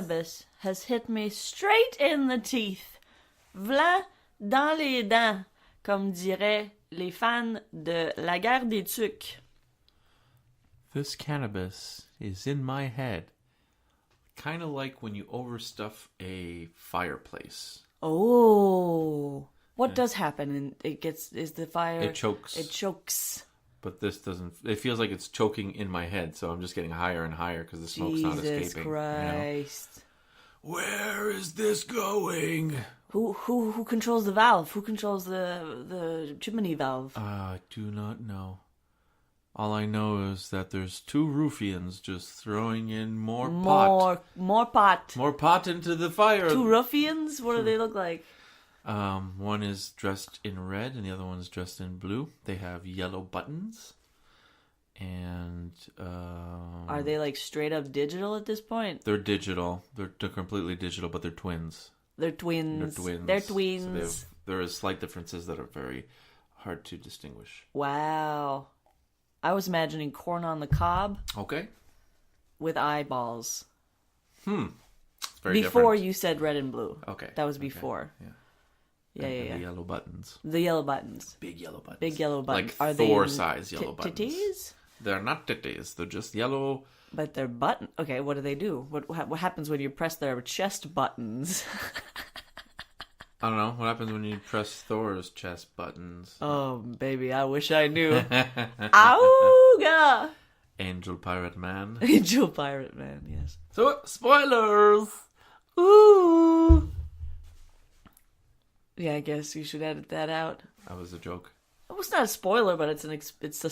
cannabis has hit me straight in the teeth. V'là dans les dents, comme diraient les fans de la guerre des tucs. This cannabis is in my head. Kind of like when you overstuff a fireplace. Oh. What does happen? And is the fire... It chokes. It chokes. But this doesn't... It feels like it's choking in my head, so I'm just getting higher and higher because the smoke's not escaping. Jesus Christ. You know? Where is this going? Who controls the valve? Who controls the chimney valve? I do not know. All I know is that there's two ruffians just throwing in more pot. More pot. More pot into the fire. Two ruffians? What do they look like? One is dressed in red and the other one's dressed in blue. They have yellow buttons. And are they like straight up digital at this point? They're digital. They're completely digital, but they're twins. They're twins. So there are slight differences that are very hard to distinguish. Wow. I was imagining corn on the cob. Okay. With eyeballs. It's very before different. You said red and blue. Okay. That was before. Yeah. Yeah. The yellow buttons. The yellow buttons. Big yellow buttons. Big yellow buttons. Like are Thor-size yellow buttons. Titties? They're not titties. They're just yellow. But they're button. Okay, what do they do? What happens when you press their chest buttons? I don't know. What happens when you press Thor's chest buttons? Oh, baby, I wish I knew. Auga! Angel Pirate Man. Angel Pirate Man, yes. So, spoilers! Ooh! Yeah, I guess you should edit that out. That was a joke. Well, it's not a spoiler, but it's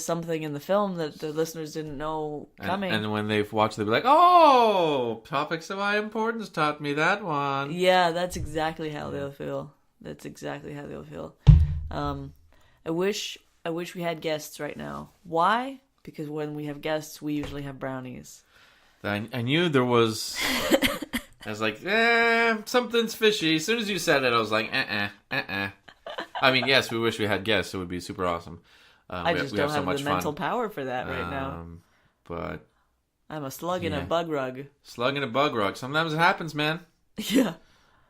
something in the film that the listeners didn't know coming. And when they've watched it, they'll be like, oh, Topics of High Importance taught me that one. Yeah, that's exactly how they'll feel. That's exactly how they'll feel. I wish we had guests right now. Why? Because when we have guests, we usually have brownies. I knew there was... I was like, something's fishy. As soon as you said it, I was like, I mean, yes, we wish we had guests. It would be super awesome. I just don't have the mental power for that right now. But I'm a slug in a bug rug. Slug in a bug rug. Sometimes it happens, man. Yeah.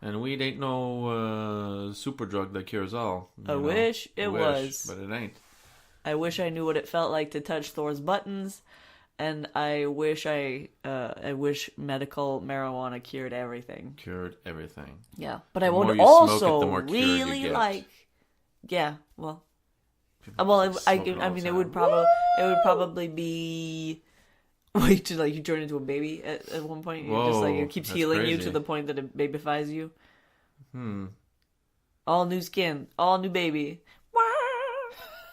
And weed ain't no super drug that cures all. I wish it was. But it ain't. I wish I knew what it felt like to touch Thor's buttons. And I wish medical marijuana cured everything. Cured everything. Yeah, but I would also really like. Yeah, well, I mean, it would probably be. Wait, like you turn into a baby at one point. Whoa, just like it keeps healing you to the point that it babyfies you. All new skin, all new baby.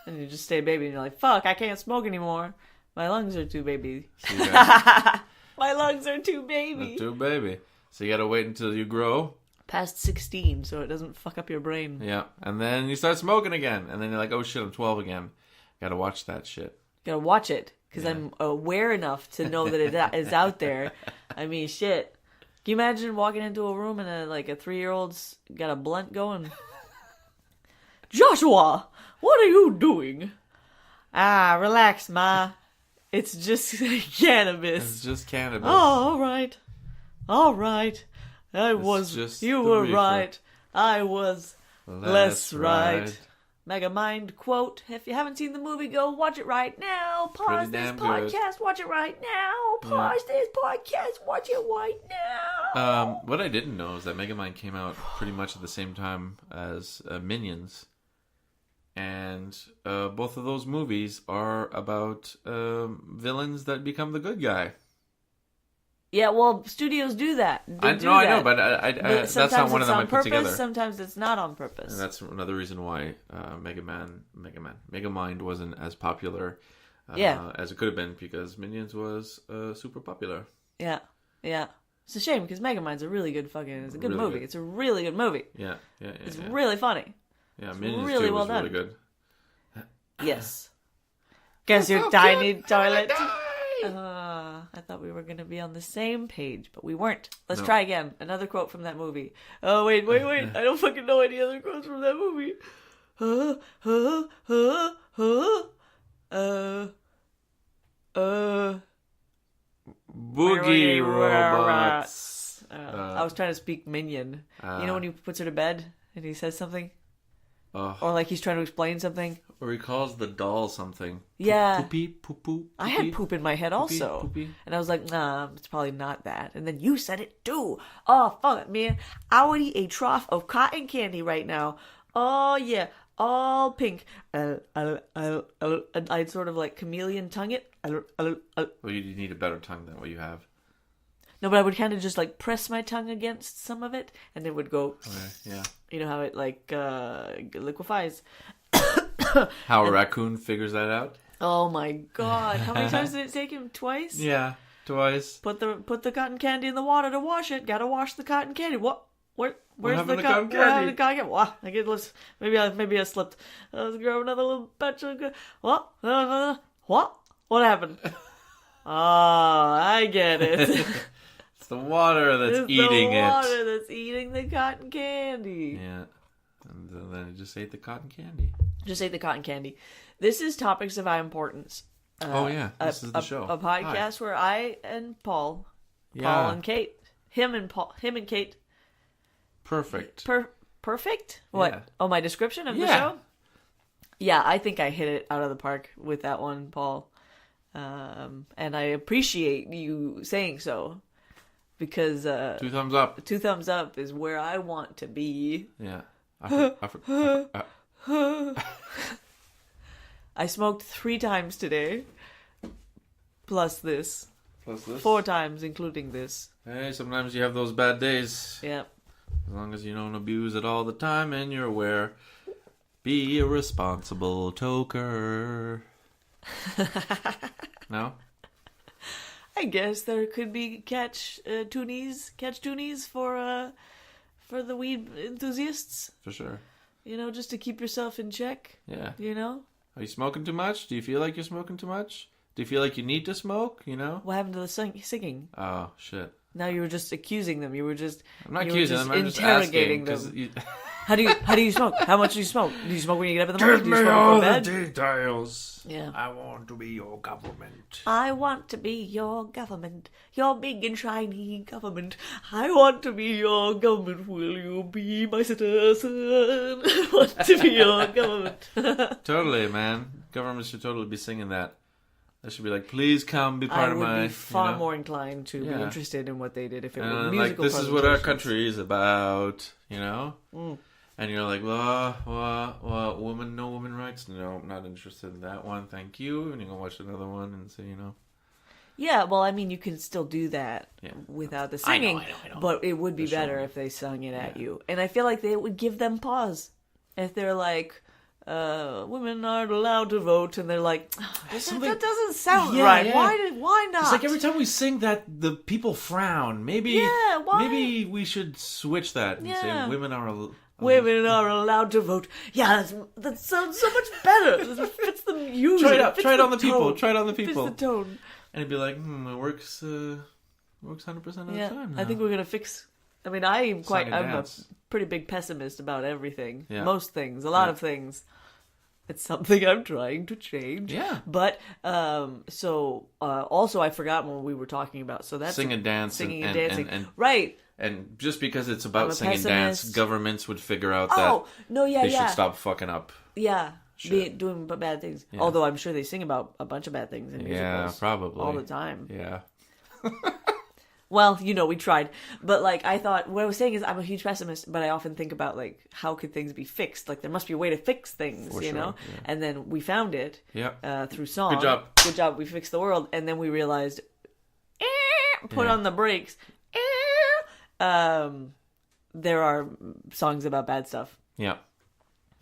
And you just stay a baby, and you're like, "Fuck, I can't smoke anymore. My lungs are too baby." My lungs are too baby. Too baby. So you gotta wait until you grow. Past 16, so it doesn't fuck up your brain. Yeah, and then you start smoking again. And then you're like, oh shit, I'm 12 again. Gotta watch that shit. Gotta watch it, because I'm aware enough to know that it is out there. I mean, shit. Can you imagine walking into a room and a 3-year-old's got a blunt going? Joshua, what are you doing? Relax, Ma. It's just cannabis. It's just cannabis. Oh, all right. You were right. I was less right. Megamind quote. If you haven't seen the movie, go watch it right now. Pause this podcast. Watch it right now. Pause this podcast. Watch it right now. What I didn't know is that Megamind came out pretty much at the same time as Minions. And both of those movies are about villains that become the good guy. Yeah, well, studios do that. I know, but that's not one of them I put together. Sometimes it's not on purpose. And that's another reason why Megamind wasn't as popular as it could have been, because Minions was super popular. Yeah. It's a shame, because Megamind's a really good it's a good really movie. Good. It's a really good movie. Yeah. It's really funny. Yeah, Minions really 2 well was done. really good. Yes. Guess your tiny toilet. I thought we were going to be on the same page, but we weren't. Let's try again. Another quote from that movie. Oh, wait. I don't fucking know any other quotes from that movie. Boogie robots. All I was trying to speak Minion. You know when he puts her to bed and he says something? Or like he's trying to explain something? Or he calls the doll something. Yeah. Poopy, poo-poo. I had poop in my head also. Poopy. And I was like, nah, it's probably not that. And then you said it too. Oh, fuck it, man. I would eat a trough of cotton candy right now. Oh, yeah. All pink. I'd sort of like chameleon tongue it. Well, you need a better tongue than what you have. No, but I would kind of just like press my tongue against some of it, and it would go. Okay, yeah. You know how it like liquefies. How a raccoon figures that out? Oh my god! How many times did it take him? Twice? Yeah, twice. Put the cotton candy in the water to wash it. Gotta wash the cotton candy. What? Where's the cotton candy? What? I get lost. Maybe I slipped. Let's grab another little batch of. What? What happened? Oh, I get it. It's the water that's eating it. It's the water that's eating the cotton candy. Yeah. And then I just ate the cotton candy. Just ate the cotton candy. This is Topics of High Importance. This is the show. A podcast where I and Paul and Kate, him and Kate. Perfect. Perfect? What? Yeah. Oh, my description of the show? Yeah, I think I hit it out of the park with that one, Paul. And I appreciate you saying so. Because 2 thumbs up. 2 thumbs up is where I want to be. Yeah. I smoked 3 times today. Plus this. 4 times, including this. Hey, sometimes you have those bad days. Yeah. As long as you don't abuse it all the time and you're aware. Be a responsible toker. No? I guess there could be catch toonies for the weed enthusiasts. For sure. You know, just to keep yourself in check. Yeah. You know? Are you smoking too much? Do you feel like you're smoking too much? Do you feel like you need to smoke, you know? What happened to the singing? Oh, shit. Now you were just accusing them. I'm not accusing them. I'm just interrogating them. How do you smoke? How much do you smoke? Do you smoke when you get up in the morning? Give me all the details. Yeah. I want to be your government. I want to be your government. Your big and shiny government. I want to be your government. Will you be my citizen? I want to be your government. Totally, man. Government should totally be singing that. They should be like, please come be part of my... I would be far more inclined to be interested in what they did if it were musical like, this is what our country is about, you know? Mm. And you're like, woman, no woman rights? No, I'm not interested in that one, thank you. And you go watch another one and say, you know... Yeah, well, I mean, you can still do that without the singing. I know. But it would be better if they sung it at you. And I feel like they would give them pause. If they're like... women aren't allowed to vote, and they're like, that doesn't sound right. Yeah. Why not? It's like every time we sing that, the people frown. Maybe we should switch that and say women are allowed to vote. Yeah, that sounds so much better. It fits the music. Try it on the people. Try it on the people. Fits the tone. And it'd be like, it works 100% of the time now. I think we're gonna fix. I mean, I'm a pretty big pessimist about everything. Yeah. Most things, a lot of things. It's something I'm trying to change. Yeah. But, also I forgot what we were talking about. So that's singing and dancing. And right. And just because it's about singing and dance, governments would figure out that they should stop fucking up. Yeah. Doing bad things. Yeah. Although I'm sure they sing about a bunch of bad things in musicals. Yeah, probably. All the time. Yeah. Well, we tried. But, I thought, what I was saying is I'm a huge pessimist, but I often think about, how could things be fixed? There must be a way to fix things, you know? Yeah. And then we found it through song. Good job. We fixed the world. And then we realized, put on the brakes. There are songs about bad stuff. Yeah.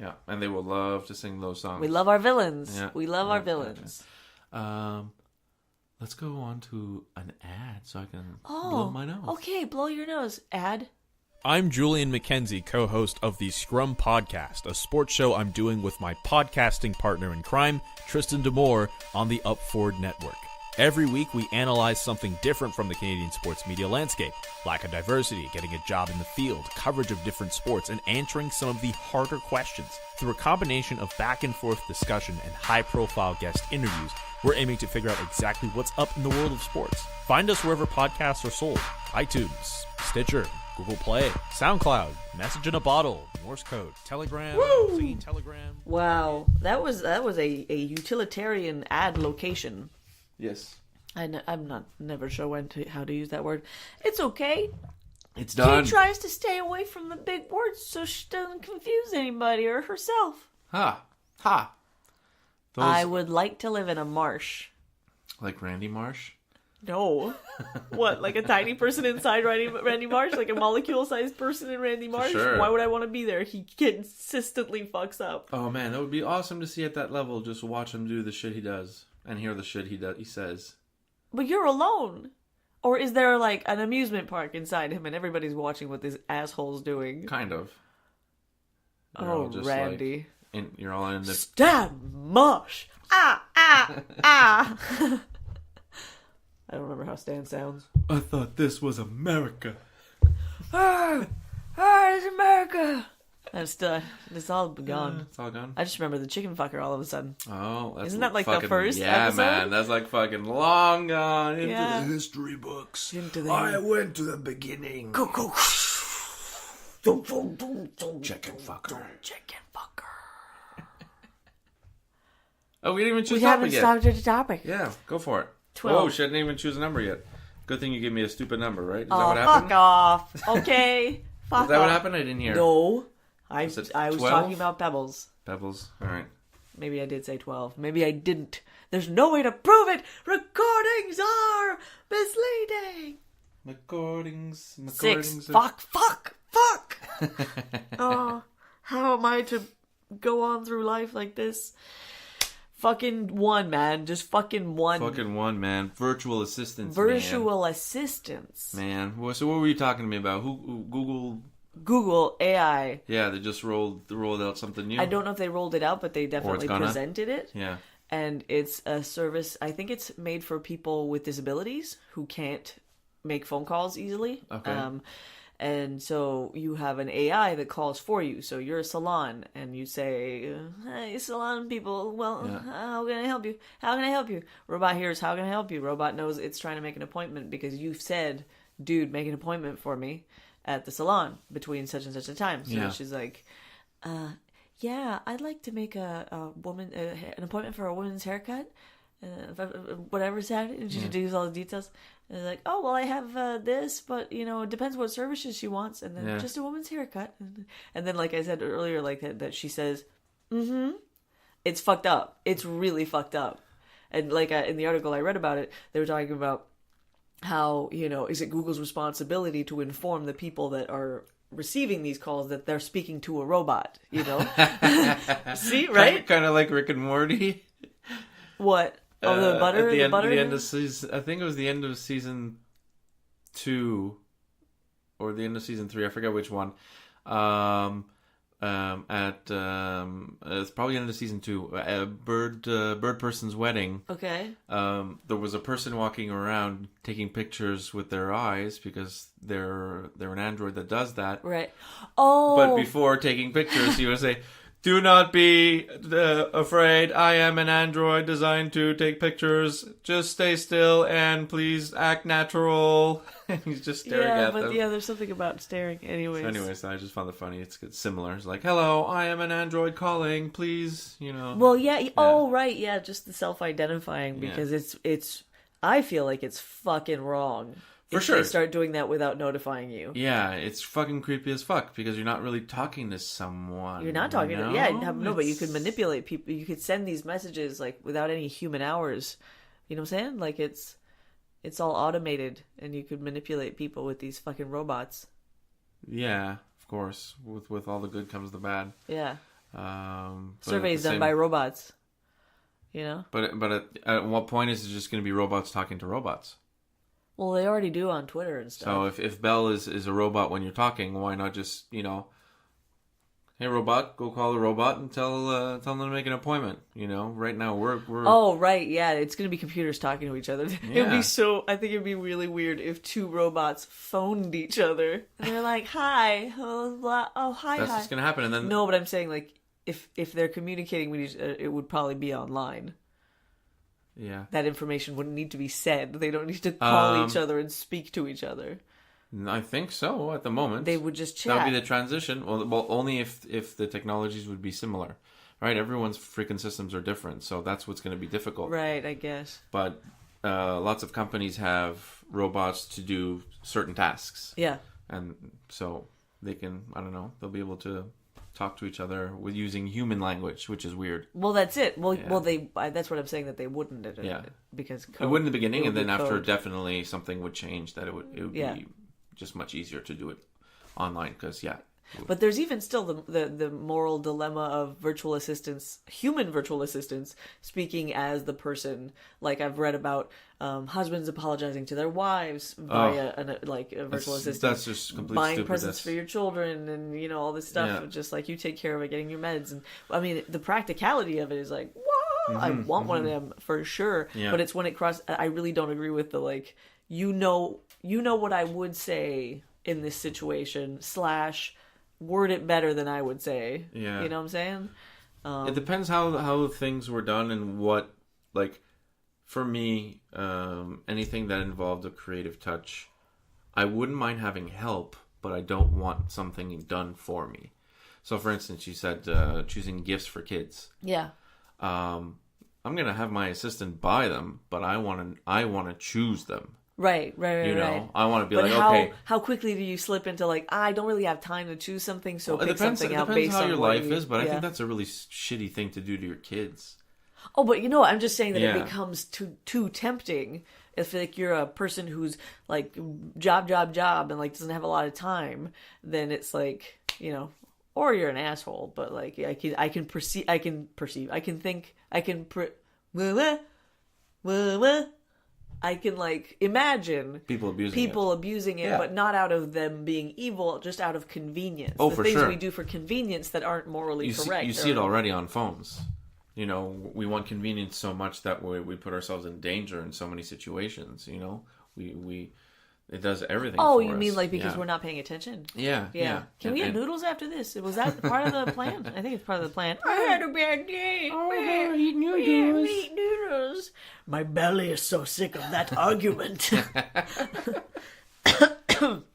Yeah. And they will love to sing those songs. We love our villains. Yeah. We love our villains. Let's go on to an ad so I can blow my nose. Okay, blow your nose. Ad. I'm Julian McKenzie, co-host of the Scrum Podcast, a sports show I'm doing with my podcasting partner in crime, Tristan D'Amour, on the Upford Network. Every week, we analyze something different from the Canadian sports media landscape. Lack of diversity, getting a job in the field, coverage of different sports, and answering some of the harder questions. Through a combination of back-and-forth discussion and high-profile guest interviews, we're aiming to figure out exactly what's up in the world of sports. Find us wherever podcasts are sold. iTunes, Stitcher, Google Play, SoundCloud, Message in a Bottle, Morse Code, Telegram, Singing Telegram. Wow, that was a utilitarian ad location. Yes. I'm not never sure how to use that word. It's okay. It's done. She tries to stay away from the big words so she doesn't confuse anybody or herself. Ha. I would like to live in a marsh. Like Randy Marsh? No. What, like a tiny person inside Randy Marsh? Like a molecule-sized person in Randy Marsh? Sure. Why would I want to be there? He consistently fucks up. Oh man, that would be awesome to see at that level. Just watch him do the shit he does and hear the shit he says. But you're alone. Or is there like an amusement park inside him and everybody's watching what this asshole's doing? Kind of. You're just Randy. Like, you're all in the... Stab mush! Ah! I don't remember how Stan sounds. I thought this was America. It's America! It's all gone. It's all gone? I just remember the chicken fucker all of a sudden. Oh, that's Isn't that like fucking, the first yeah, episode? man, that's like fucking long gone into Yeah. the history books. I went to the beginning. Go. Chicken fucker. Chicken fucker. Oh, we didn't even choose We topic haven't yet. started the topic. Yeah, go for it. 12. Oh, shit, I didn't even choose a number yet. Good thing you gave me a stupid number, right? Is that what happened? Fuck off. Okay. Fuck Is that what off. happened? I didn't hear. No. I Was was it talking 12? about pebbles. Pebbles. All right. Maybe I did say 12. Maybe I didn't. There's no way to prove it. Recordings are misleading. Recordings. 6. Fuck. Oh, how am I to go on through life like this? Fucking 1, man. Just fucking 1. Fucking 1, man. Virtual assistants, Virtual assistants. Man. So what were you talking to me about? Who Google AI. Yeah, they just rolled out something new. I don't know if they rolled it out, but they definitely presented it. Yeah. And it's a service, I think it's made for people with disabilities who can't make phone calls easily. Okay. And so you have an AI that calls for you. So you're a salon and you say, hey, salon people, well, how can I help you? How can I help you? Robot hears, how can I help you? Robot knows it's trying to make an appointment because you've said, dude, make an appointment for me at the salon between such and such a time. So she's like, yeah, I'd like to make an appointment for a woman's haircut. Whatever's happening. And she gives all the details. And they're like, oh, well, I have this, but, it depends what services she wants. And then just a woman's haircut. And then, like I said earlier, like that she says, it's fucked up. It's really fucked up. And like in the article I read about it, they were talking about how, is it Google's responsibility to inform the people that are receiving these calls that they're speaking to a robot, See, right? Kind of like Rick and Morty. What? Oh, the butter? At the end of season, I think it was the end of season 2 or the end of season 3. I forget which one. It's probably the end of season 2. Bird person's wedding. Okay. There was a person walking around taking pictures with their eyes because they're an android that does that. Right. Oh. But before taking pictures, he would say, "Do not be afraid. I am an android designed to take pictures. Just stay still and please act natural." And he's just staring at them. Yeah, there's something about staring. Anyways, I just found it funny. It's similar. It's like, "Hello, I am an android calling. Please, Well, yeah. Oh, right. Yeah, just the self-identifying because it's. I feel like it's fucking wrong. For if sure. They start doing that without notifying you. Yeah, it's fucking creepy as fuck because you're not really talking to someone. You're not talking to... Yeah, no, but you could manipulate people. You could send these messages like without any human hours. You know what I'm saying? Like it's all automated and you could manipulate people with these fucking robots. Yeah, of course. With all the good comes the bad. Yeah. But surveys done by robots. But at what point is it just going to be robots talking to robots? Well, they already do on Twitter and stuff. So if Belle is a robot when you're talking, why not just, hey robot, go call the robot and tell them to make an appointment. Right now we're Oh, right, yeah, it's going to be computers talking to each other. Yeah. I think it'd be really weird if 2 robots phoned each other. And they're like, hi, hi. That's what's going to happen. And then No, but I'm saying like if they're communicating with each other, it would probably be online. Yeah. That information wouldn't need to be said. They don't need to call each other and speak to each other. I think so at the moment. They would just chat. That would be the transition. Well, only if the technologies would be similar. Right? Everyone's freaking systems are different, so that's what's going to be difficult. Right, I guess. But lots of companies have robots to do certain tasks. Yeah. And so they can, I don't know, they'll be able to talk to each other with using human language, which is weird. Well, that's it. Well, that's what I'm saying, that they wouldn't. Because it would in the beginning, and then after code. Definitely something would change, that it would be just much easier to do it online, because But there's even still the moral dilemma of virtual assistants, human virtual assistants, speaking as the person. Like I've read about husbands apologizing to their wives via a virtual assistant. That's just completely buying stupid. presents for your children, and all this stuff. Just like you take care of it, getting your meds, and I mean the practicality of it is like, whoa, I want one of them for sure. Yeah. But it's when it crosses. I really don't agree with the like. You know what I would say in this situation / word it better than I would say. Yeah. You know what I'm saying? It depends how things were done and what, like, for me, anything that involved a creative touch, I wouldn't mind having help, but I don't want something done for me. So, for instance, you said choosing gifts for kids. Yeah. I'm going to have my assistant buy them, but I want to choose them. Right. I want to be okay. How quickly do you slip into like, I don't really have time to choose something, so pick something out based on it depends how your life is, but I think that's a really shitty thing to do to your kids. Oh, but I'm just saying that it becomes too tempting if like you're a person who's like job and like doesn't have a lot of time, then it's like, or you're an asshole, but like I can I can like imagine people abusing it, but not out of them being evil, just out of convenience. Oh, for sure. The things we do for convenience that aren't morally correct. You see it already on phones. We want convenience so much that we put ourselves in danger in so many situations. It does everything. Oh, for you us. mean like because we're not paying attention? Yeah. Can we have noodles after this? Was that part of the plan? I think it's part of the plan. I had a bad day. I eat noodles. Eat noodles. My belly is so sick of that argument.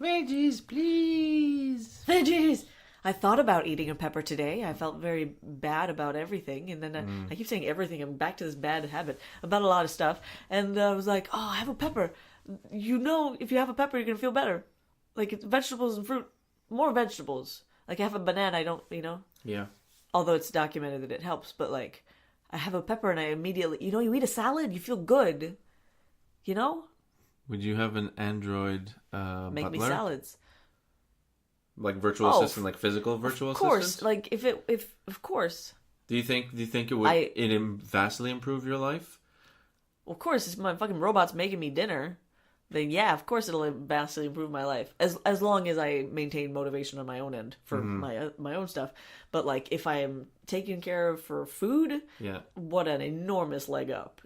Veggies, please. Veggies. I thought about eating a pepper today. I felt very bad about everything. And then I keep saying everything. I'm back to this bad habit about a lot of stuff. And I was like, I have a pepper. If you have a pepper, you're going to feel better. Like, it's vegetables and fruit. More vegetables. Like, I have a banana, I don't, Yeah. Although it's documented that it helps. But, like, I have a pepper and I immediately... you eat a salad, you feel good. Would you have an Android Make butler? me salads. Like virtual assistant, like physical virtual assistant? Of course. Like, of course. Do you think it would vastly improve your life? Well, of course, if my fucking robot's making me dinner, then yeah, of course it'll vastly improve my life. As long as I maintain motivation on my own end for my own stuff. But like, if I am taken care of for food, what an enormous leg up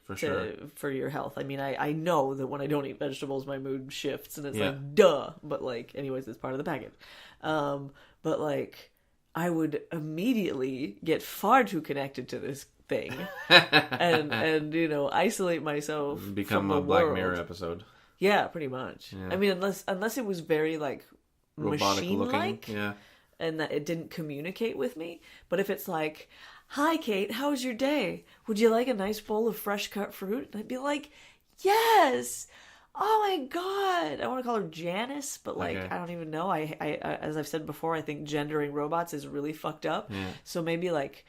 for your health. I mean, I know that when I don't eat vegetables, my mood shifts, and it's like, duh. But like, anyways, it's part of the package. But like, I would immediately get far too connected to this thing and isolate myself. Become from the a Black world. Mirror episode. Yeah, pretty much. Yeah. I mean, unless it was very like machine-like, and that it didn't communicate with me. But if it's like, "Hi, Kate, how was your day? Would you like a nice bowl of fresh cut fruit?" And I'd be like, "Yes." Oh my god! I want to call her Janice, but like I don't even know. I as I've said before, I think gendering robots is really fucked up. Yeah. So maybe like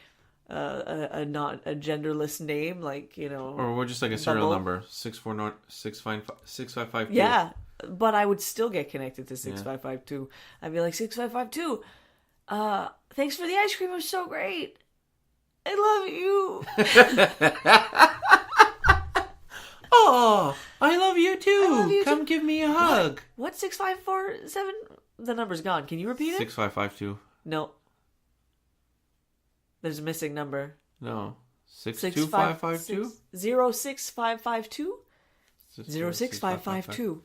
a genderless name, like or just like a serial number 65552. Yeah, but I would still get connected to 6552. I'd be like 6552. Thanks for the ice cream. It was so great. I love you. Oh, I love you too. Come give me a hug. What 6547? The number's gone. Can you repeat it? 6552. No. There's a missing number. No. 62552? 06552? 06552.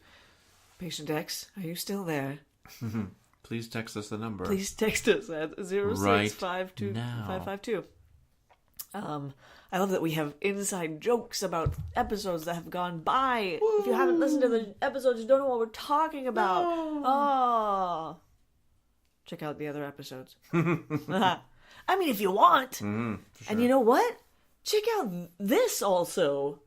Patient X, are you still there? Please text us the number. Please text us at 06552. I love that we have inside jokes about episodes that have gone by. Woo! If you haven't listened to the episodes, you don't know what we're talking about. No. Oh. Check out the other episodes. I mean, if you want. For sure. And you know what? Check out this also.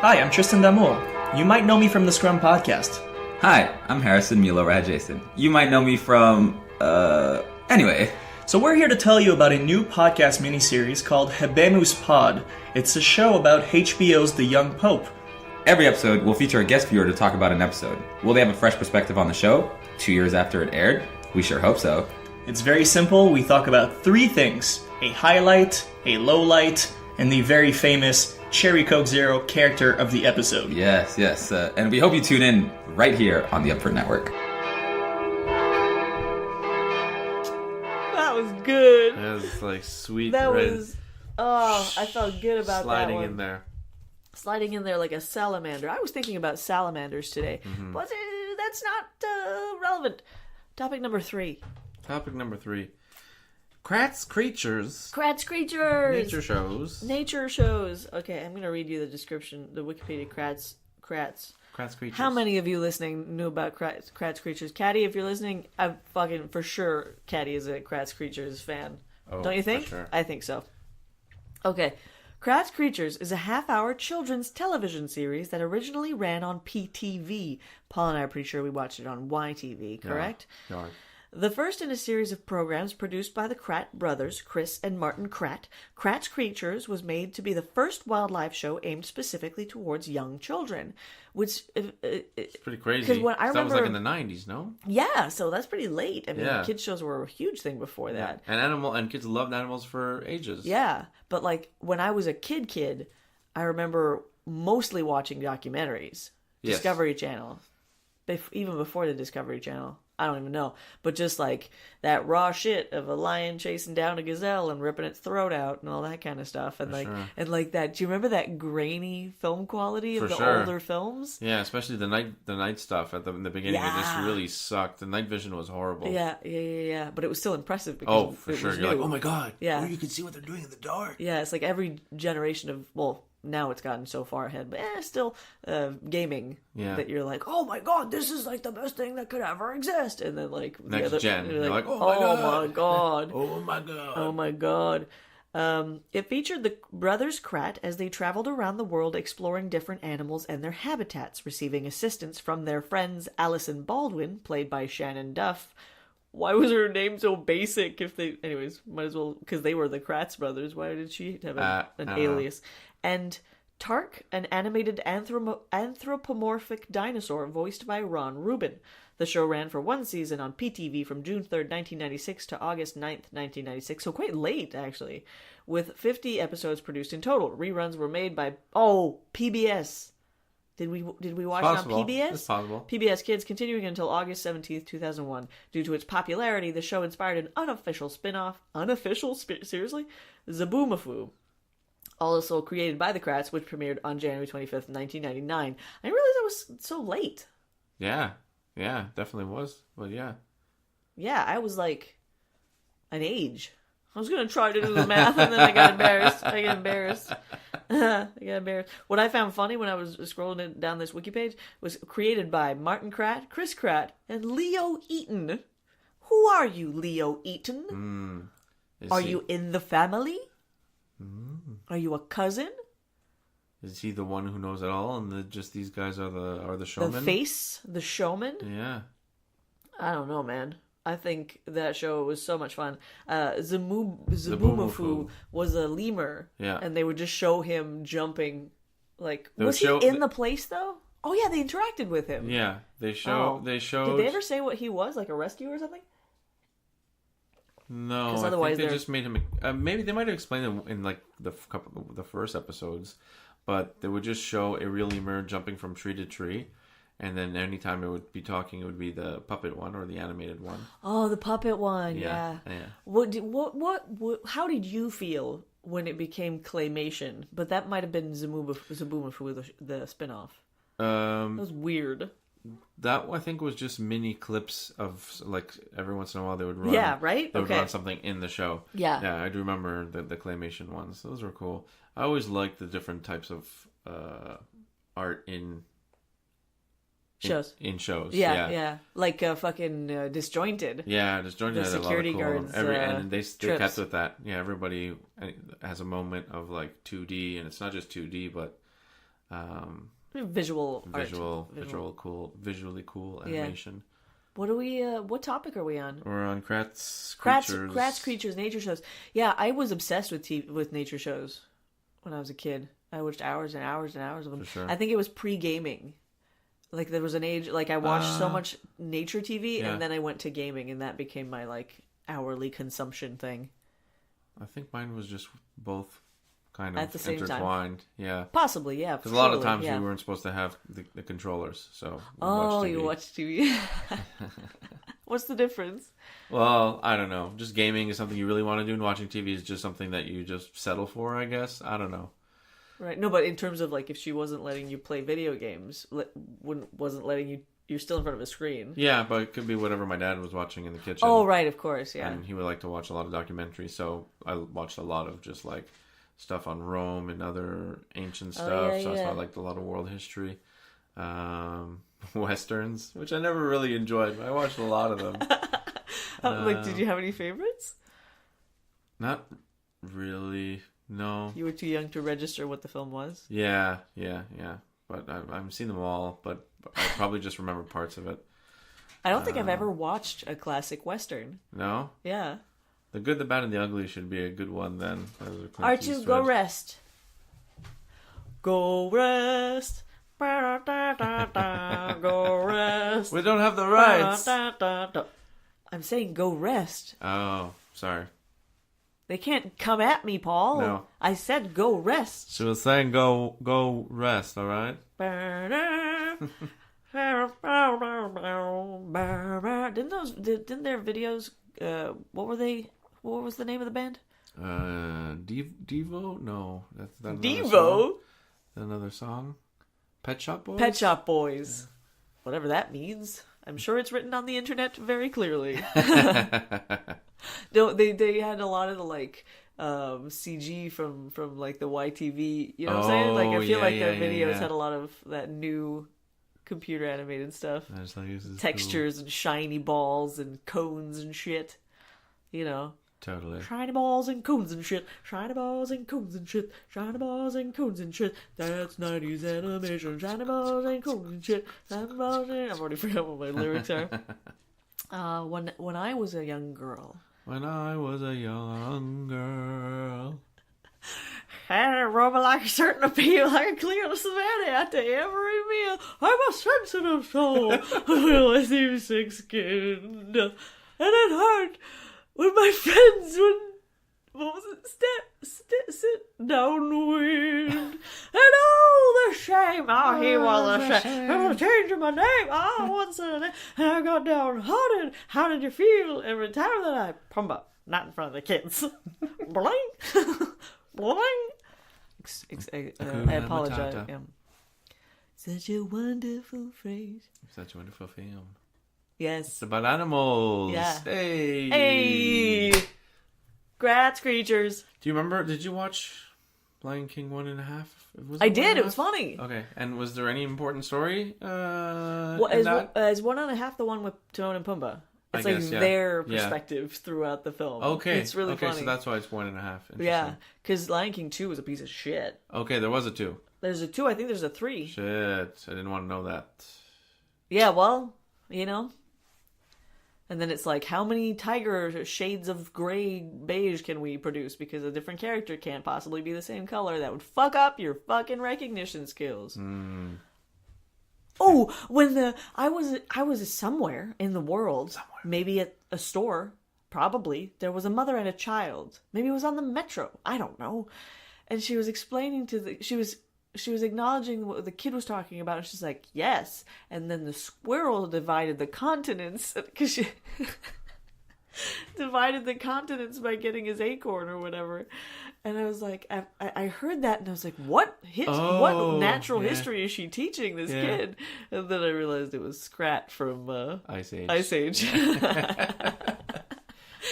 Hi, I'm Tristan D'Amour. You might know me from the Scrum Podcast. Hi, I'm Harrison Milo Rajason. You might know me from, anyway. So we're here to tell you about a new podcast miniseries called Habemus Pod. It's a show about HBO's The Young Pope. Every episode will feature a guest viewer to talk about an episode. Will they have a fresh perspective on the show 2 years after it aired? We sure hope so. It's very simple. We talk about 3 things: a highlight, a lowlight, and the very famous Cherry Coke Zero character of the episode. Yes. And we hope you tune in right here on the Upford Network. That was good. That was like sweet. That was... Oh, I felt good about that one. Sliding in there. Sliding in there like a salamander. I was thinking about salamanders today, but that's not relevant. Topic number 3. Kratt's Creatures. Kratt's Creatures. Nature shows. Okay, I'm going to read you the description, the Wikipedia Kratt's. Kratt's Creatures. How many of you listening knew about Kratt's Creatures? Caddy, if you're listening, I'm fucking for sure Caddy is a Kratt's Creatures fan. Oh, don't you think? For sure. I think so. Okay. Kratt's Creatures is a half-hour children's television series that originally ran on PTV. Paul and I are pretty sure we watched it on YTV, correct? Yeah. The first in a series of programs produced by the Kratt brothers, Chris and Martin Kratt, Kratt's Creatures was made to be the first wildlife show aimed specifically towards young children, which... it's pretty crazy. Because when I remember... That was like in the 90s, no? Yeah, so that's pretty late. I mean, kids shows were a huge thing before that. And kids loved animals for ages. Yeah, but like when I was a kid, I remember mostly watching documentaries. Yes. Discovery Channel. Even before the Discovery Channel. I don't even know. But just like that raw shit of a lion chasing down a gazelle and ripping its throat out and all that kind of stuff. And and like that. Do you remember that grainy film quality of older films? Yeah, especially the night stuff in the beginning. It just really sucked. The night vision was horrible. Yeah. But it was still impressive because for sure. You're like, oh my god. Yeah. Oh, you can see what they're doing in the dark. Yeah, it's like every generation of now it's gotten so far ahead, but still gaming that you're like, oh my god, this is like the best thing that could ever exist. And then like next gen, you're like, oh my god. Oh my god. Oh my god. It featured the brothers Kratt as they traveled around the world exploring different animals and their habitats, receiving assistance from their friends Alison Baldwin, played by Shannon Duff. Why was her name so basic? Anyways, might as well, because they were the Kratts brothers. Why did she have an alias? And Tark, an animated anthropomorphic dinosaur voiced by Ron Rubin. The show ran for 1 season on PTV from June 3rd, 1996 to August 9th, 1996, so quite late, actually, with 50 episodes produced in total. Reruns were made by, PBS. Did we watch it on PBS? It's possible. PBS Kids, continuing until August 17th, 2001. Due to its popularity, the show inspired an unofficial spin-off. Seriously? Zaboomafoo. Also created by the Kratts, which premiered on January 25th, 1999. I didn't realize it was so late. Yeah, definitely was. But yeah. Yeah, I was like an age. I was going to try to do the math, and then I got embarrassed. What I found funny when I was scrolling down this wiki page was created by Martin Kratt, Chris Kratt, and Leo Eaton. Who are you, Leo Eaton? Are you in the family? Are you a cousin? Is he the one who knows it all, and just these guys are the showmen? The face, the showman. Yeah. I don't know, man. I think that show was so much fun. Zaboomafoo was a lemur, and they would just show him jumping. Like, was he in the place though? Oh yeah, they interacted with him. Yeah, they showed. Did they ever say what he was, like a rescue or something? No, I think they just made him. Maybe they might have explained it in like the first episodes, but they would just show a real lemur jumping from tree to tree, and then anytime it would be talking, it would be the puppet one or the animated one. Oh, the puppet one, yeah. What? How did you feel when it became claymation? But that might have been Zaboomafoo, the spinoff. That was weird. That I think was just mini clips of like every once in a while they would run. Yeah, right? They would run something in the show. Yeah. Yeah, I do remember the claymation ones. Those were cool. I always liked the different types of art in shows. In shows. Yeah. Like fucking Disjointed. Yeah, Disjointed The had a lot security of cool guards, and they trips. kept with that. Yeah, everybody has a moment of like 2D, and it's not just 2D, but visually cool animation. What topic are we on? We're on Kratt's Creatures nature shows. Yeah, I was obsessed with nature shows when I was a kid. I watched hours and hours and hours of them. For sure. I think it was pre-gaming. Like there was an age, like I watched so much nature TV, and then I went to gaming, and that became my like hourly consumption thing. I think mine was just both kind of at the same intertwined. Time. Yeah, possibly. Yeah, because a lot of times we weren't supposed to have the controllers, so you watch TV. What's the difference? Well, I don't know. Just gaming is something you really want to do, and watching TV is just something that you just settle for, I guess. I don't know. Right. No, but in terms of like if she wasn't letting you play video games, wasn't letting you, you're still in front of a screen. Yeah, but it could be whatever my dad was watching in the kitchen. Oh, right, of course, yeah. And he would like to watch a lot of documentaries, so I watched a lot of just like stuff on Rome and other ancient stuff. So I liked a lot of world history. Westerns, which I never really enjoyed, but I watched a lot of them. Like, did you have any favorites? Not really. No. You were too young to register what the film was? Yeah. But I've seen them all, but I probably just remember parts of it. I don't think I've ever watched a classic Western. No? Yeah. The Good, the Bad, and the Ugly should be a good one then. R2, go rest. Go rest. Go rest. We don't have the rights. I'm saying go rest. Oh, sorry. They can't come at me, Paul. No. I said go rest. She was saying go rest, all right? Didn't their videos what were they? What was the name of the band? Devo? No, that's that. Devo? Another song. Pet Shop Boys? Pet Shop Boys. Yeah. Whatever that means. I'm sure it's written on the internet very clearly. No, they had a lot of the like CG from like the YTV. You know what I'm saying? Like I feel like their videos had a lot of that new computer animated stuff. Textures and shiny balls and cones and shit. You know. Totally. Shiny balls and cones and shit. Shiny balls and cones and shit. Shiny balls and cones and shit. That's 90s animation. Shiny balls and cones and shit. Shiny balls and... I've already forgot what my lyrics are. When I was a young girl. When I was a young girl. And I roam like a certain appeal, like a clear savannah after every meal. I'm a sensitive soul. I seem sick-skinned. And it hurt. When my friends what was it? Sit downwind. And oh, the shame. Oh, he was a shame. I was changing my name. Oh, what's the name? And I got downhearted. How did you feel every time that I pumba? Not in front of the kids. Bling. Bling. I apologize. Yeah. Such a wonderful phrase. Such a wonderful film. Yes. It's about animals. Yeah. Hey. Kratt's Creatures. Do you remember? Did you watch Lion King 1.5? I did. It was funny. Okay. And was there any important story? Is 1.5 the one with Timon and Pumbaa? It's their perspective throughout the film. Okay. It's really funny. So that's why it's 1.5. Yeah. Because Lion King 2 was a piece of shit. Okay. There was a 2. There's a 2. I think there's a 3. Shit. I didn't want to know that. Yeah. Well, you know. And then it's like, how many tiger shades of gray beige can we produce? Because a different character can't possibly be the same color. That would fuck up your fucking recognition skills. Mm. Oh, when I was somewhere in the world, maybe at a store, probably, there was a mother and a child. Maybe it was on the metro. I don't know. And she was explaining she was acknowledging what the kid was talking about, and she's like, yes. And then the squirrel divided the continents, because divided the continents by getting his acorn or whatever. And I was like, I heard that and I was like, what natural history is she teaching this kid? And then I realized it was Kratt from Ice Age. Ice Age.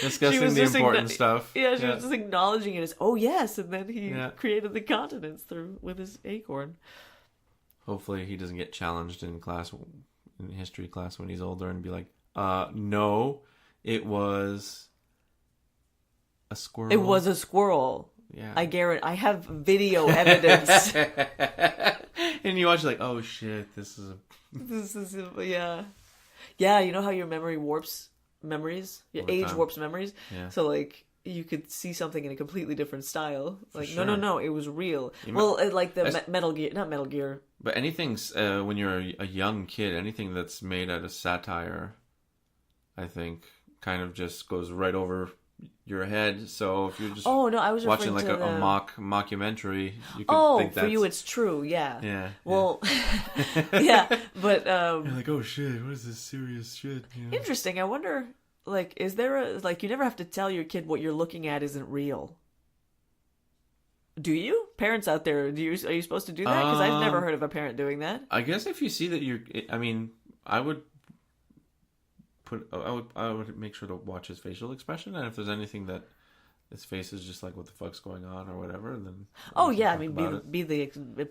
Discussing the important stuff. Yeah, she was just acknowledging it as, oh yes, and then he created the continents with his acorn. Hopefully he doesn't get challenged in history class when he's older and be like, no, it was a squirrel. It was a squirrel. Yeah. I guarantee. I have video evidence. And you watch like, oh shit, this is yeah. Yeah, you know how your memory warps memories? Your age warps memories? Yeah. So like you could see something in a completely different style. Like, sure. no, it was real. Like the Metal Gear, not Metal Gear. But anything's, when you're a young kid, anything that's made out of satire, I think, kind of just goes right over your head. So if you're just I was watching like a mockumentary, you could think that's... for you it's true, yeah. Yeah. Well, yeah, but... you're like, oh shit, what is this serious shit? You know? Interesting. I wonder, like, is there you never have to tell your kid what you're looking at isn't real. Do you? Parents out there, are you supposed to do that? Because I've never heard of a parent doing that. I guess if you see that I would make sure to watch his facial expression, and if there's anything that his face is just like, what the fuck's going on or whatever, then... be the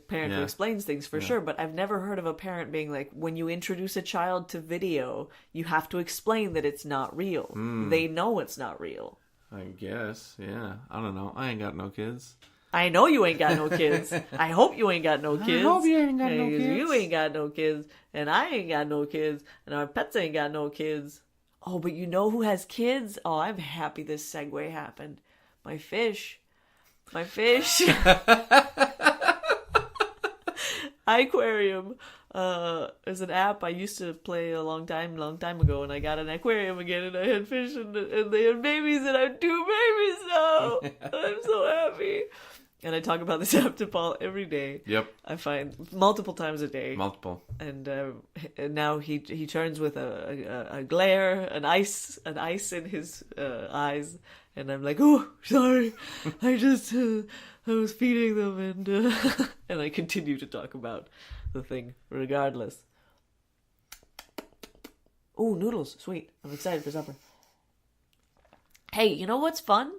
parent who explains things for sure, but I've never heard of a parent being like, when you introduce a child to video, you have to explain that it's not real. They know it's not real. I guess, yeah. I don't know. I ain't got no kids. I know you ain't got no kids. I hope you ain't got no kids. I hope you ain't got no kids. You ain't got no kids, and I ain't got no kids, and our pets ain't got no kids. Oh, but you know who has kids? Oh, I'm happy this segue happened. My fish. iQuarium is an app I used to play a long time ago, and I got an aquarium again, and I had fish, and they had babies, and I have 2 babies now. I'm so happy. And I talk about this app to Paul every day. Yep. I find multiple times a day. Multiple. And now he turns with a glare, an ice in his eyes, and I'm like, oh, sorry, I was feeding them, and and I continue to talk about the thing regardless. Oh, noodles, sweet! I'm excited for supper. Hey, you know what's fun?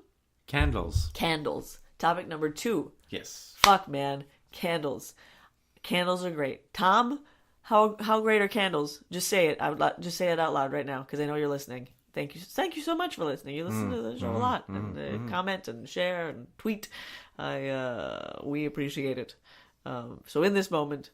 Candles. Topic number 2. Yes. Fuck, man. Candles. Candles are great. Tom, how great are candles? Just say it out loud. Just say it out loud right now, because I know you're listening. Thank you so much for listening. You listen to the show a lot, and comment and share and tweet. We appreciate it. So in this moment,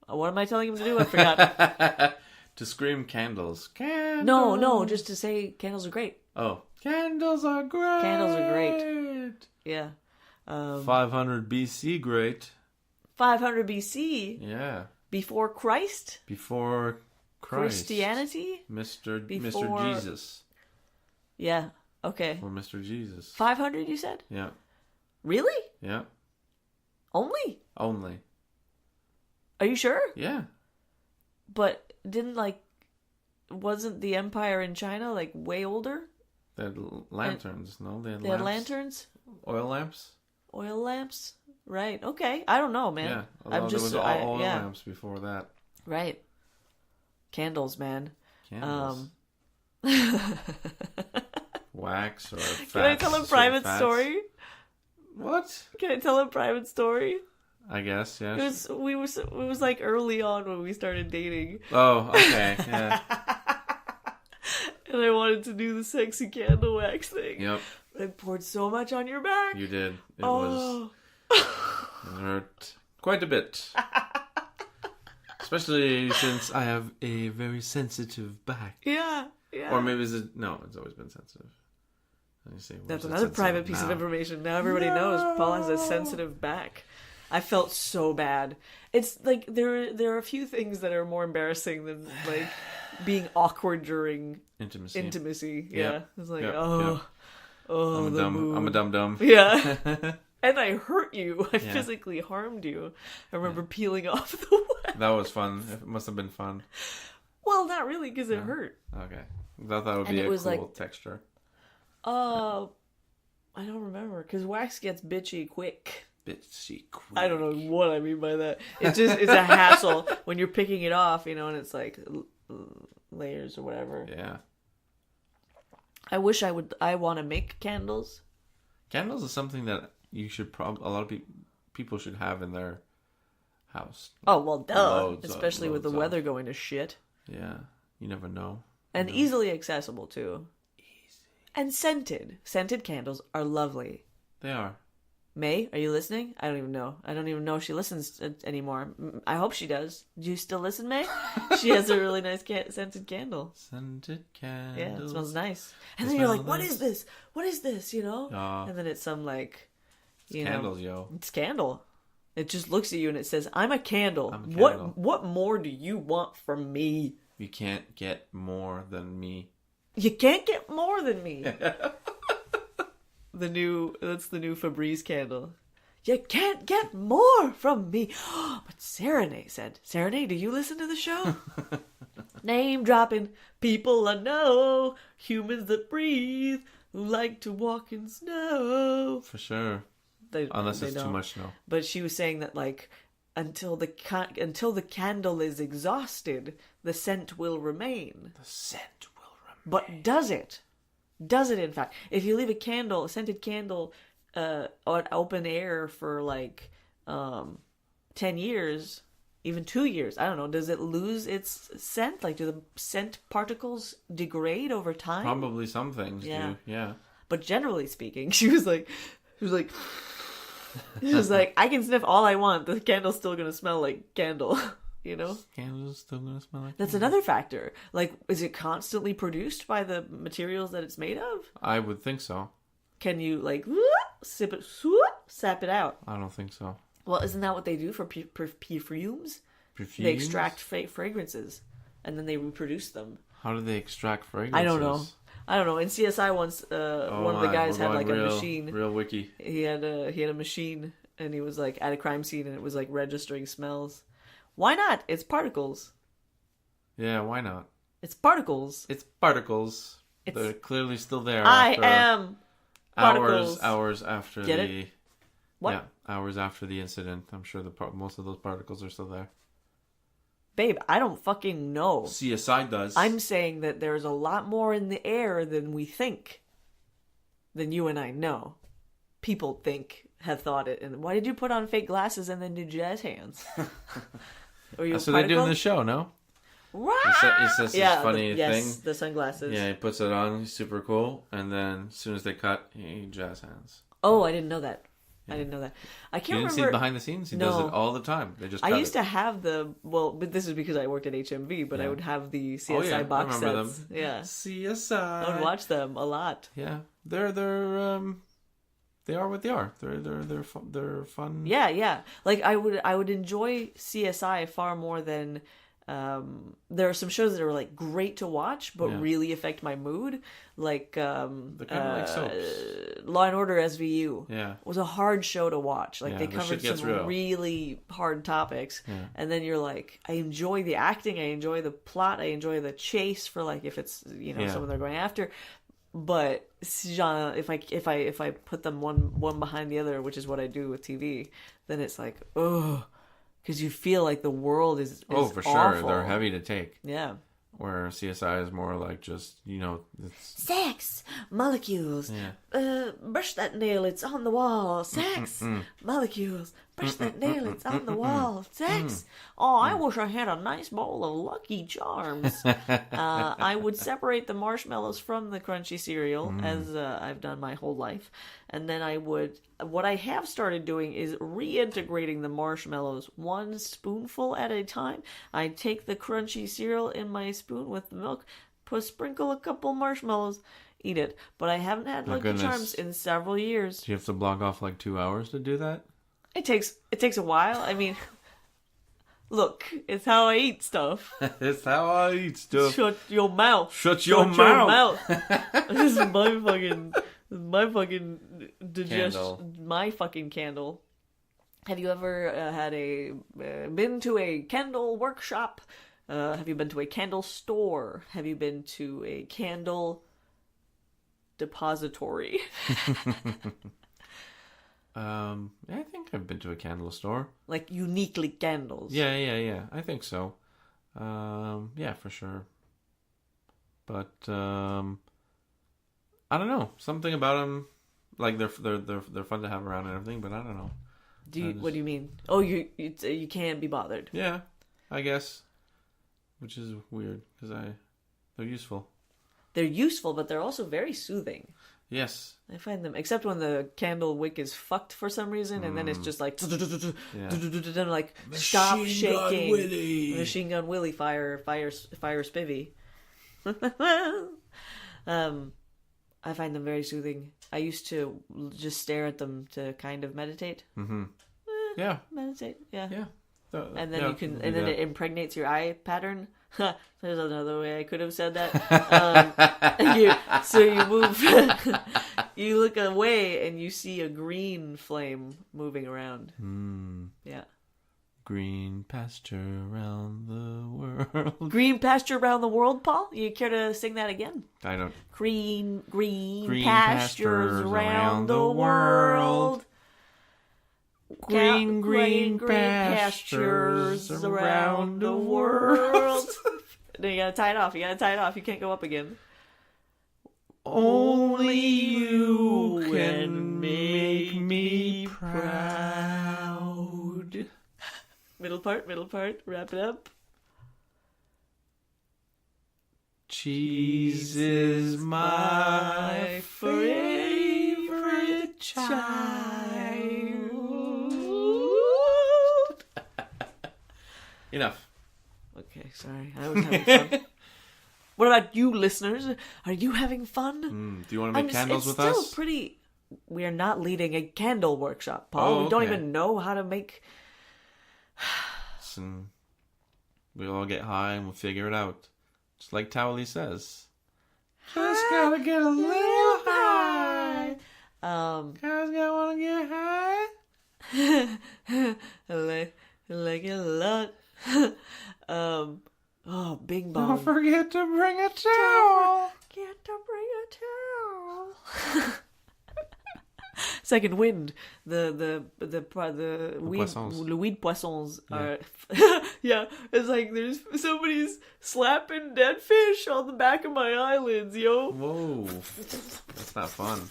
what am I telling him to do? I forgot. To scream candles. Candles. No, just to say candles are great. Oh, candles are great. Candles are great. Yeah. 500 BC, great. 500 BC? Yeah. Before Christ? Before Christ. Christianity? Mr. Jesus. Yeah, okay. Or Mr. Jesus. 500, you said? Yeah. Really? Yeah. Only? Are you sure? Yeah. But wasn't the empire in China way older? They had lanterns, no? They had lamps. Had lanterns? Oil lamps? Oil lamps? Right. Okay. I don't know, man. Yeah. Although there was oil lamps before that. Right. Candles, man. Candles. Wax or fats. Can I tell a private story? What? Can I tell a private story? I guess, yeah. It was early on when we started dating. Oh, okay. Yeah. And I wanted to do the sexy candle wax thing. Yep. But I poured so much on your back. You did. It hurt quite a bit. Especially since I have a very sensitive back. Yeah. Or maybe it's always been sensitive. Let me see. That's another private piece of information. Now everybody knows Paul has a sensitive back. I felt so bad. It's like there are a few things that are more embarrassing than being awkward during intimacy. Yeah. Yep. It's like, yep. I'm a dum-dum. Yeah. And I hurt you. I physically harmed you. I remember peeling off the wax. That was fun. It must have been fun. Well, not really, because it hurt. Okay. I thought that would be a cool texture. I don't remember, because wax gets bitchy quick. Bitchy quick. I don't know what I mean by that. It's a hassle when you're picking it off, and it's like layers or whatever. Yeah. I wish I want to make candles. Candles is something that you should a lot of people should have in their house. Oh, well, duh. Especially with the weather going to shit. Yeah. You never know. And easily accessible, too. Easy. And scented. Scented candles are lovely. They are. May, are you listening? I don't even know. I don't even know if she listens anymore. I hope she does. Do you still listen, May? She has a really nice scented candle. Scented candle. Yeah, it smells nice. And then you're like, what is this? What is this, And then it's some, like, candles, yo. It's candle. It just looks at you and it says, I'm a candle. I'm a candle. What more do you want from me? You can't get more than me. You can't get more than me. That's the new Febreze candle. You can't get more from me. But Serenade said, Serenade, do you listen to the show? Name dropping people I know, humans that breathe, who like to walk in snow. For sure. Unless it's too much snow. But she was saying that, like, until the candle is exhausted, the scent will remain. The scent will remain. But does it? Does it, in fact? If you leave a scented candle, on open air for, like, 10 years, even 2 years, I don't know, does it lose its scent? Like, do the scent particles degrade over time? Probably some things do, yeah. But generally speaking, she was like, I can sniff all I want. The candle's still going to smell like candle, Candle's still going to smell like That's candle. another factor. Like, is it constantly produced by the materials that it's made of? I would think so. Can you, like, sap it out? I don't think so. Well, isn't that what they do for perfumes? Perfumes? They extract fragrances, and then they reproduce them. How do they extract fragrances? I don't know. In CSI once, one of the guys had like a machine. Real wiki. He had a machine, and he was like at a crime scene, and it was like registering smells. Why not? It's particles. Yeah, why not? It's particles. It's particles. They're clearly still there. I am particles. Hours after Get the. it? What? Yeah, hours after the incident. I'm sure most of those particles are still there. Babe, I don't fucking know. CSI does. I'm saying that there's a lot more in the air than we think. Than you and I know. People have thought it. And why did you put on fake glasses and then do jazz hands? That's what they do in the show, no? Right. He says this funny thing. Yes, the sunglasses. Yeah, he puts it on. He's super cool. And then as soon as they cut, he jazz hands. Oh, I didn't know that. Yeah. I didn't know that. I can't remember. You didn't see behind the scenes? He does it all the time. They just I used to have but this is because I worked at HMV, but I would have the CSI box sets. Them. Yeah. CSI. I would watch them a lot. Yeah. They are what they are. They're fun. Yeah. Like I would enjoy CSI far more than there are some shows that are like great to watch but really affect my mood, like like soaps. Law and Order SVU. Yeah, was a hard show to watch. Like they covered some really hard topics, and then you're like, I enjoy the acting, I enjoy the plot, I enjoy the chase for like if it's someone they're going after. But if I put them one behind the other, which is what I do with TV, then it's like, ugh. Because you feel like the world is for awful. sure. They're heavy to take. Yeah. Where CSI is more like just, it's... Sex, molecules, brush that nail, it's on the wall. Sex, molecules, brush that nail, it's on the wall. Sex. Oh, I wish I had a nice bowl of Lucky Charms. I would separate the marshmallows from the crunchy cereal, as I've done my whole life. And then what I have started doing is reintegrating the marshmallows one spoonful at a time. I take the crunchy cereal in my spoon with the milk, sprinkle a couple marshmallows, eat it. But I haven't had Lucky Charms in several years. Do you have to block off like 2 hours to do that? It takes a while. I mean, look, it's how I eat stuff. It's how I eat stuff. Shut your mouth. Shut your mouth. This is my fucking digestion. My fucking candle. Have you ever been to a candle workshop? Have you been to a candle store? Have you been to a candle depository. I think I've been to a candle store. Like uniquely candles. Yeah. I think so. Yeah, for sure. But I don't know. Something about them, like they're fun to have around and everything. But I don't know. What do you mean? Oh, you can't be bothered. Yeah, I guess. Which is weird because they're useful. They're useful, but they're also very soothing. Yes. I find them, except when the candle wick is fucked for some reason, and then it's just like, like stop shaking. Machine Gun Willie, fire spivvy. I find them very soothing. I used to just stare at them to kind of meditate. Mm-hmm. Yeah. Meditate. Yeah. Yeah. And then you can, and then it impregnates your eye pattern. There's another way I could have said that. So you move, you look away, and you see a green flame moving around. Yeah. Green pasture around the world. Green pasture around the world, Paul? You care to sing that again? I don't. Green pastures around the world. Green pastures around the world. No, you gotta tie it off. You can't go up again. Only you can make me proud. Middle part, wrap it up. Cheese is my favorite child. Enough. Okay, sorry. I was having fun. What about you, listeners? Are you having fun? Do you want to make candles with us? It's still pretty... We are not leading a candle workshop, Paul. Oh, okay. We don't even know how to make... Listen, we'll all get high and we'll figure it out. Just like Towley says. Just gotta get a little high. Guys gotta wanna get high. I like it a lot. Oh, Bing Bong. Don't forget to bring a towel. Second Wind, the weed poissons are, yeah. It's like there's somebody's slapping dead fish on the back of my eyelids, yo. Whoa, that's not fun.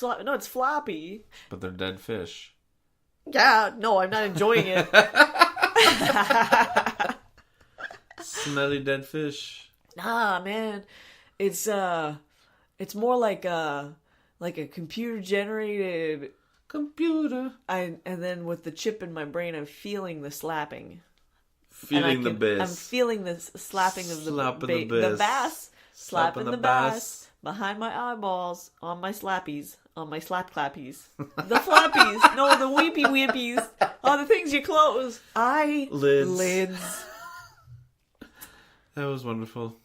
No, it's floppy. But they're dead fish. Yeah, no, I'm not enjoying it. Smelly dead fish. Nah, man, it's more like a computer generated computer. And then with the chip in my brain, I'm feeling the slapping. Feeling the bass. I'm feeling the slapping of the bass. Slapping the bass behind my eyeballs on my slappies. On my slap clappies. The flappies. No, the weepy weepies. Oh, the things you close. Lids. That was wonderful.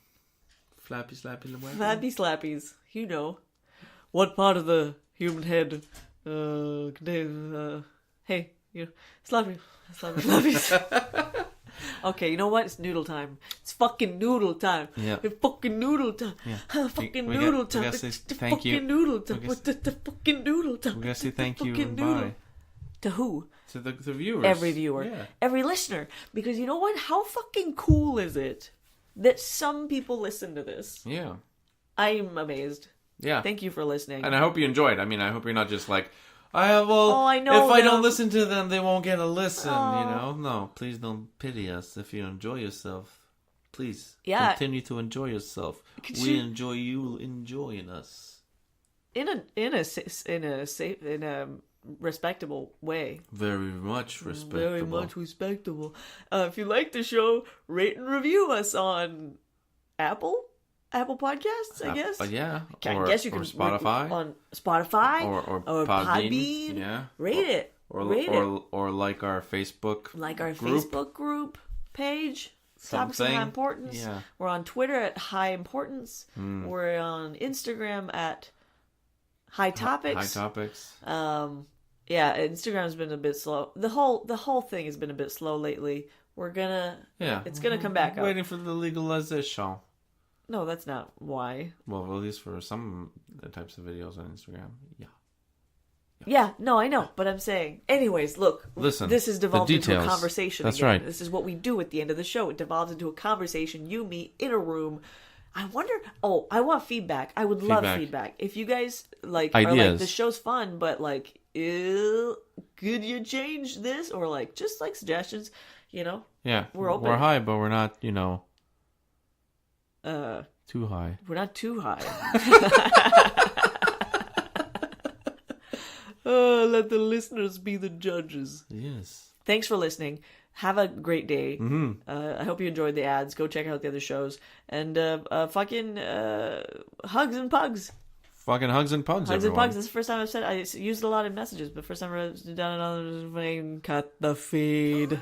Flappy, slappy, slappy. Flappy slappies. You know. What part of the human head contains, hey, you know, slappies. Okay, you know what? It's noodle time. It's fucking noodle time. Yeah. It's fucking noodle time. Yeah. Fucking noodle time. We gotta say thank fucking you. Noodle time. The fucking noodle time. We gotta say thank you and noodle. bye. To who? To the viewers. Every viewer. Yeah. Every listener. Because you know what? How fucking cool is it that some people listen to this? Yeah. I'm amazed. Yeah. Thank you for listening. And I hope you enjoyed. I mean, I hope you're not just like, I know if I don't listen to them, they won't get a listen, you know? No, please don't pity us if you enjoy yourself. Please continue to enjoy yourself. We enjoy you enjoying us. In a respectable way. Very much respectable. Very much respectable. If you like the show, rate and review us on Apple Podcasts, I guess. Yeah. I guess you can Spotify. On Spotify or Podbean. Yeah. Rate it. Or like our Facebook Facebook group page. Topics of High Importance. Yeah. We're on Twitter at High Importance. We're on Instagram at High Topics. High Topics. Yeah, Instagram's been a bit slow. The whole thing has been a bit slow lately. We're gonna it's gonna come back up. Waiting for the legalization. No, that's not why. Well, at least for some types of videos on Instagram, yeah. Yeah, no, I know, but I'm saying. Anyways, look, listen, this has devolved into a conversation. That's again. right. This is what we do at the end of the show. It devolves into a conversation. You, me, in a room. I wonder. Oh, I want feedback. I would love feedback. If you guys like, ideas. Are like, the show's fun, but like, could you change this, or like, just like suggestions? You know. Yeah, we're open. We're high, but we're not. Too high. We're not too high. Let the listeners be the judges. Yes. Thanks for listening. Have a great day. Mm-hmm. I hope you enjoyed the ads. Go check out the other shows. And fucking hugs and pugs. Fucking hugs and pugs, Hugs everyone. and pugs. This is the first time I've said I used it a lot in messages, but first time I've done it on cut the feed.